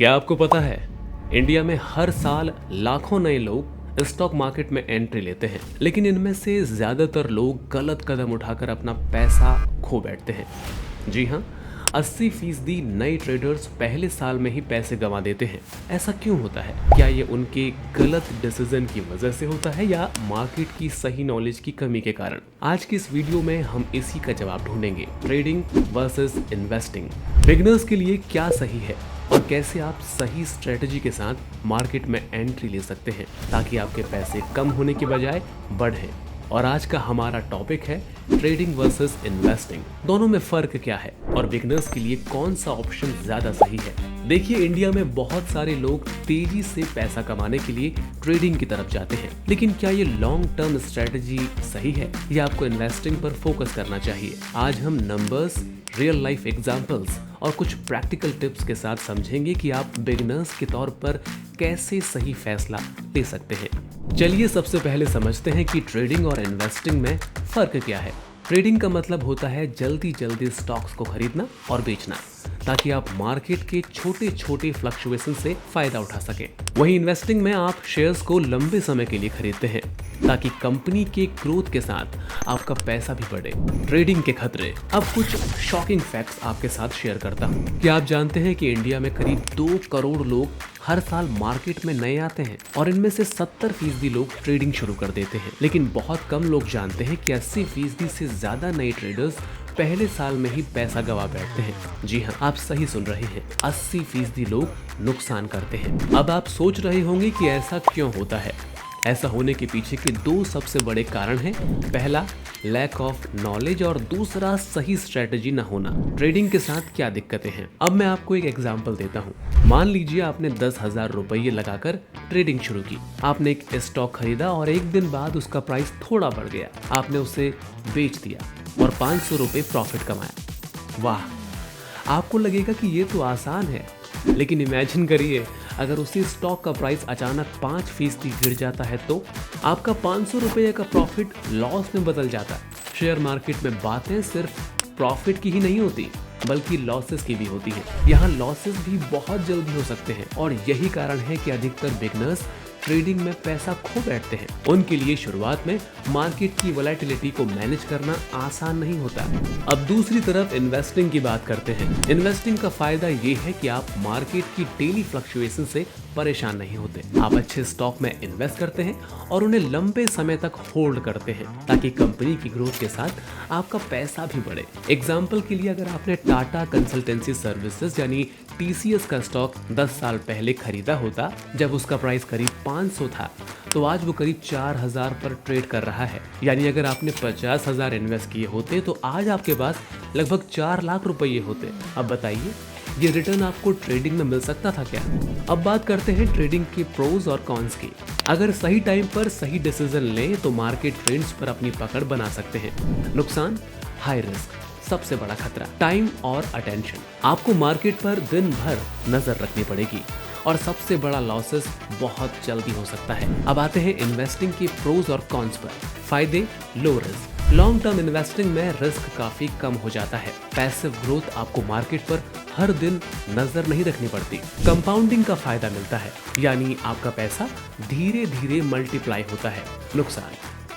क्या आपको पता है, इंडिया में हर साल लाखों नए लोग स्टॉक मार्केट में एंट्री लेते हैं, लेकिन इनमें से ज्यादातर लोग गलत कदम उठाकर अपना पैसा खो बैठते हैं। जी हाँ, 80% नए ट्रेडर्स पहले साल में ही पैसे गंवा देते हैं। ऐसा क्यों होता है? क्या ये उनके गलत डिसीजन की वजह से होता है या मार्केट की सही नॉलेज की कमी के कारण? आज की इस वीडियो में हम इसी का जवाब ढूंढेंगे। ट्रेडिंग वर्सेस इन्वेस्टिंग, बिगिनर्स के लिए क्या सही है और कैसे आप सही स्ट्रेटजी के साथ मार्केट में एंट्री ले सकते हैं ताकि आपके पैसे कम होने के बजाय बढ़ें। और आज का हमारा टॉपिक है ट्रेडिंग वर्सेस इन्वेस्टिंग। दोनों में फर्क क्या है और बिगिनर्स के लिए कौन सा ऑप्शन ज्यादा सही है? देखिए, इंडिया में बहुत सारे लोग तेजी से पैसा कमाने के लिए ट्रेडिंग की तरफ जाते हैं, लेकिन क्या ये लॉन्ग टर्म स्ट्रेटजी सही है या आपको इन्वेस्टिंग पर फोकस करना चाहिए? आज हम नंबर्स, रियल लाइफ एग्जांपल्स और कुछ प्रैक्टिकल टिप्स के साथ समझेंगे कि आप बिगिनर्स के तौर पर कैसे सही फैसला ले सकते हैं। चलिए सबसे पहले समझते हैं कि ट्रेडिंग और इन्वेस्टिंग में फर्क क्या है। ट्रेडिंग का मतलब होता है जल्दी जल्दी स्टॉक्स को खरीदना और बेचना ताकि आप मार्केट के छोटे छोटे फ्लक्चुएशन से फायदा उठा सकें। वहीं इन्वेस्टिंग में आप शेयर्स को लंबे समय के लिए खरीदते हैं ताकि कंपनी के ग्रोथ के साथ आपका पैसा भी बढ़े। ट्रेडिंग के खतरे। अब कुछ शॉकिंग फैक्ट्स आपके साथ शेयर करता हूँ। क्या आप जानते हैं कि इंडिया में करीब 2 करोड़ लोग हर साल मार्केट में नए आते हैं और इनमें से 70% लोग ट्रेडिंग शुरू कर देते हैं, लेकिन बहुत कम लोग जानते हैं कि 80% से ज्यादा नए ट्रेडर्स पहले साल में ही पैसा गवा बैठते हैं। जी हाँ, आप सही सुन रहे हैं, 80% लोग नुकसान करते हैं। अब आप सोच रहे होंगे कि ऐसा क्यों होता है। ऐसा होने के पीछे के 2 सबसे बड़े कारण हैं। पहला, लैक ऑफ नॉलेज और दूसरा, सही स्ट्रेटजी न होना। ट्रेडिंग के साथ क्या दिक्कतें हैं? अब मैं आपको एक एग्जांपल देता हूँ। मान लीजिए आपने 10,000 रुपये लगाकर ट्रेडिंग शुरू की। आपने एक स्टॉक खरीदा और एक दिन बाद उसका प्राइस थोड़ा बढ़ गया। आपने उसे बेच दिया और 500 रुपये प्रॉफिट कमाया। वाह, आपको लगेगा कि ये तो आसान है, लेकिन इमेजिन करिए अगर उसी स्टॉक का प्राइस अचानक 5% गिर जाता है तो आपका 500 रुपये का प्रॉफिट लॉस में बदल जाता है। शेयर मार्केट में बातें सिर्फ प्रॉफिट की ही नहीं होती बल्कि लॉसेस की भी होती है। यहाँ लॉसेस भी बहुत जल्दी हो सकते हैं और यही कारण है कि अधिकतर बिगनर्स ट्रेडिंग में पैसा खो बैठते हैं। उनके लिए शुरुआत में मार्केट की वोलेटिलिटी को मैनेज करना आसान नहीं होता। अब दूसरी तरफ इन्वेस्टिंग की बात करते हैं। इन्वेस्टिंग का फायदा ये है कि आप मार्केट की डेली फ्लक्चुएशन से परेशान नहीं होते। आप अच्छे स्टॉक में इन्वेस्ट करते हैं और उन्हें लंबे समय तक होल्ड करते हैं ताकि कंपनी की ग्रोथ के साथ आपका पैसा भी बढ़े। एग्जाम्पल के लिए, अगर आपने टाटा कंसल्टेंसी सर्विसेज यानी TCS का स्टॉक 10 साल पहले खरीदा होता, जब उसका प्राइस करीब 500 था, तो आज वो करीब 4,000 पर ट्रेड कर रहा है। यानी अगर आपने 50,000 इन्वेस्ट किए होते तो आज आपके पास लगभग 4 लाख रुपये होते। अब बताइए, ये रिटर्न आपको ट्रेडिंग में मिल सकता था क्या? अब बात करते हैं ट्रेडिंग के प्रोज और कॉन्स की। अगर सही टाइम पर सही डिसीजन लें तो मार्केट ट्रेंड्स पर अपनी पकड़ बना सकते हैं। नुकसान, हाई रिस्क। सबसे बड़ा खतरा, टाइम और अटेंशन। आपको मार्केट पर दिन भर नजर रखनी पड़ेगी और सबसे बड़ा लॉसेस बहुत जल्दी हो सकता है। अब आते हैं इन्वेस्टिंग के प्रोज और कॉन्स पर। फायदे, low risk. Long term investing में रिस्क काफी कम हो जाता है। पैसिव ग्रोथ, आपको मार्केट पर हर दिन नजर नहीं रखनी पड़ती। कंपाउंडिंग का फायदा मिलता है, यानी आपका पैसा धीरे धीरे मल्टीप्लाई होता है। नुकसान,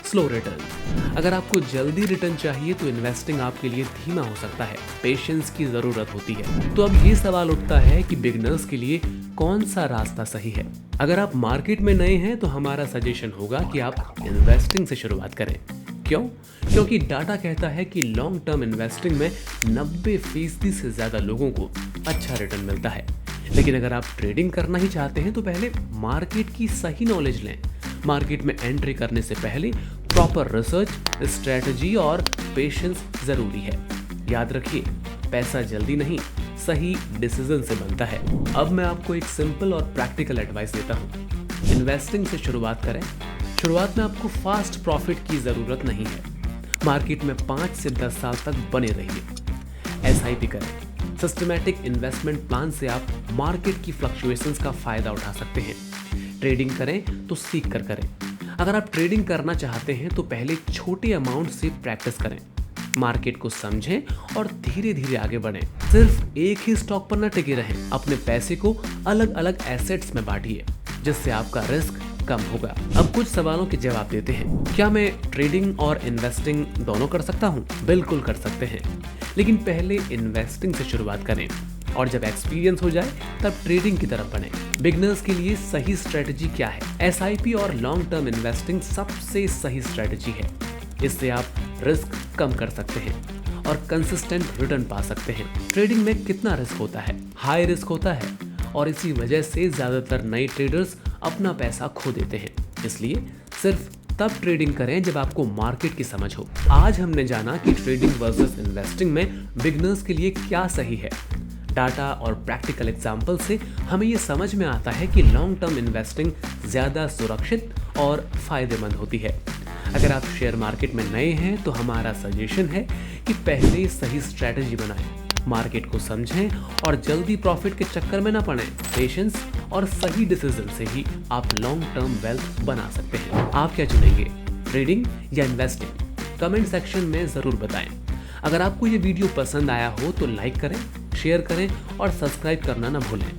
स्लो रिटर्न। अगर आपको जल्दी रिटर्न चाहिए तो इन्वेस्टिंग आपके लिए धीमा हो सकता है, पेशेंस की जरूरत होती है। तो अब ये सवाल उठता है कि बिगिनर्स के लिए कौन सा रास्ता सही है? अगर आप मार्केट में नए हैं तो हमारा सजेशन होगा कि आप इन्वेस्टिंग से शुरुआत करें। क्यों? क्योंकि डाटा कहता है कि लॉन्ग टर्म इन्वेस्टिंग में 90% से ज्यादा लोगों को अच्छा रिटर्न मिलता है। लेकिन अगर आप ट्रेडिंग करना ही चाहते हैं तो पहले मार्केट की सही नॉलेज लें। मार्केट में एंट्री करने से पहले प्रॉपर रिसर्च, स्ट्रेटजी और पेशेंस जरूरी है। याद रखिए, पैसा जल्दी नहीं, सही डिसीजन से बनता है। अब मैं आपको एक सिंपल और प्रैक्टिकल एडवाइस देता हूँ। इन्वेस्टिंग से शुरुआत करें। शुरुआत में आपको फास्ट प्रॉफिट की जरूरत नहीं है। मार्केट में 5 से 10 साल तक बने रहिए। SIP करें। सिस्टमैटिक इन्वेस्टमेंट प्लान से आप मार्केट की फ्लक्चुएशंस का फायदा उठा सकते हैं। ट्रेडिंग करें तो सीख कर करें। अगर आप ट्रेडिंग करना चाहते हैं तो पहले छोटे अमाउंट से प्रैक्टिस करें। मार्केट को समझें और धीरे धीरे आगे बढ़ें। सिर्फ एक ही स्टॉक पर न टिके रहें। अपने पैसे को अलग अलग एसेट्स में बांटिए, जिससे आपका रिस्क कम होगा। अब कुछ सवालों के जवाब देते हैं। क्या मैं ट्रेडिंग और इन्वेस्टिंग दोनों कर सकता हूँ? बिल्कुल कर सकते हैं, लेकिन पहले इन्वेस्टिंग से शुरुआत करें और जब एक्सपीरियंस हो जाए तब ट्रेडिंग की तरफ बढ़ें। बिगनर्स के लिए सही स्ट्रेटजी क्या है? एसआईपी और लॉन्ग टर्म इन्वेस्टिंग सबसे सही स्ट्रेटजी है। इससे आप रिस्क कम कर सकते हैं और कंसिस्टेंट रिटर्न पा सकते हैं। ट्रेडिंग में कितना रिस्क होता है? हाई रिस्क होता है और इसी वजह से ज्यादातर नए ट्रेडर्स अपना पैसा खो देते हैं। इसलिए सिर्फ तब ट्रेडिंग करें जब आपको मार्केट की समझ हो। आज हमने जाना कि ट्रेडिंग वर्सेस इन्वेस्टिंग में बिगनर्स के लिए क्या सही है। डाटा और प्रैक्टिकल एग्जाम्पल से हमें ये समझ में आता है कि लॉन्ग टर्म इन्वेस्टिंग ज़्यादा सुरक्षित और फायदेमंद होती है। अगर आप शेयर मार्केट में नए हैं तो हमारा सजेशन है कि पहले सही स्ट्रैटेजी बनाएं, मार्केट को समझें और जल्दी प्रॉफिट के चक्कर में ना पड़ें। पेशेंस और सही डिसीजन से ही आप लॉन्ग टर्म वेल्थ बना सकते हैं। आप क्या चुनेंगे, ट्रेडिंग या इन्वेस्टिंग? कमेंट सेक्शन में ज़रूर बताएं। अगर आपको ये वीडियो पसंद आया हो तो लाइक करें, शेयर करें और सब्सक्राइब करना ना भूलें।